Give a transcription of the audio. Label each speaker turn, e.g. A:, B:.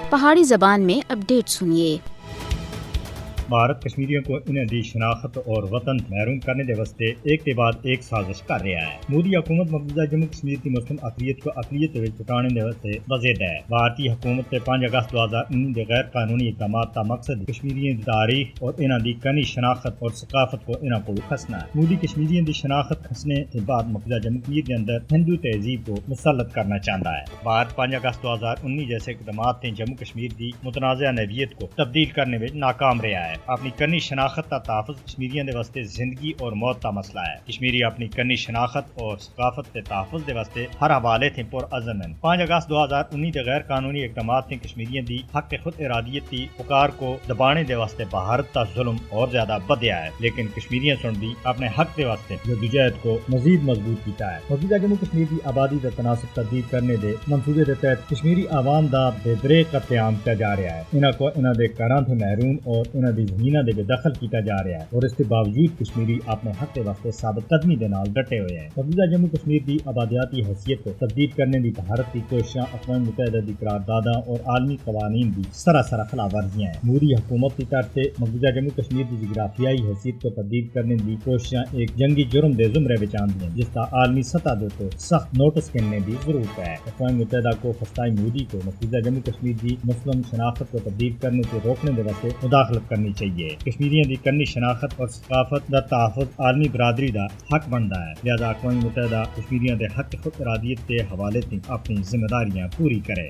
A: پہاڑی زبان میں اپڈیٹ سنیے۔
B: بھارت کشمیریوں کو انہیں دی شناخت اور وطن محروم کرنے دے واسطے ایک کے بعد ایک سازش کر رہا ہے۔ مودی حکومت مقبوضہ جموں کشمیر کی مسلم اقلیت کو اقلیت وچ پٹانے دے واسطے وزید ہے۔ بھارتی حکومت کے 5 اگست 2019 دے غیر قانونی اقدامات کا مقصد کشمیریوں دی تاریخ اور انہاں دی کنی شناخت اور ثقافت کو انہاں کو کھسنا ہے۔ مودی کشمیریوں دی شناخت کھسنے کے بعد مقبوضہ جموں کشمیر کے اندر ہندو تہذیب کو مسلط کرنا چاہتا ہے۔ بھارت 5 اگست 2019 جیسے اقدامات نے جموں کشمیر کی متنازع نوعیت کو تبدیل کرنے میں ناکام رہا ہے۔ اپنی کنی شناخت کا تحفظ کشمیریوں کے واسطے زندگی اور موت کا مسئلہ ہے۔ کشمیری اپنی کنی شناخت اور ثقافت کے تحفظ کے واسطے ہر حوالے تھے پر عزم ہیں۔ 5 اگست 2019 کے غیر قانونی اقدامات نے کشمیریوں کی حق خود ارادیت کی پکار کو دبانے کے واسطے بھارت کا ظلم اور زیادہ بدیا ہے، لیکن کشمیریوں سن بھی اپنے حق کے واسطے جدوجہد کو مزید مضبوط کیتا ہے۔ مقبوضہ جموں کشمیر کی آبادی کا تناسب تبدیل کرنے دے منصوبے کے تحت کشمیری عوام دا بے بریک قتل عام کیا جا رہا ہے۔ انہاں کو انہاں دے گھراں تو محروم اور انہاں دی زمیناں دے دخل کیتا جا رہا ہے، اور اس کے باوجود کشمیری اپنے حق کے واسطے ثابت قدمی دے نال ڈٹے ہوئے ہیں۔ مقبوضہ جموں کشمیر کی آبادیاتی حیثیت کو تبدیل کرنے کی بھارت کی کوششاں اقوام متحدہ کی قرارداداں اور عالمی قوانین کی سراسر خلاف ورزیاں ہیں۔ مودی حکومت کی طرف سے مقبوضہ جموں کشمیر کی جغرافیائی حیثیت کو تبدیل کرنے کی کوششاں ایک جنگی جرم دے زمرے وچ آندیاں، جس کا عالمی سطح دے سخت نوٹس کرنے کی ضرورت ہے۔ اقوام متحدہ کو فسطائی مودی کو مقبوضہ جموں کشمیر کی مسلم شناخت کو تبدیل کرنے سے روکنے کے واسطے مداخلت کرنی چاہیے۔ کشمیریوں کی کنی شناخت اور ثقافت کا تحفظ عالمی برادری کا حق بنتا ہے، لہذا اقوام متحدہ کشمیریوں کے حق خود ارادیت کے حوالے سے اپنی ذمہ داریاں پوری کرے۔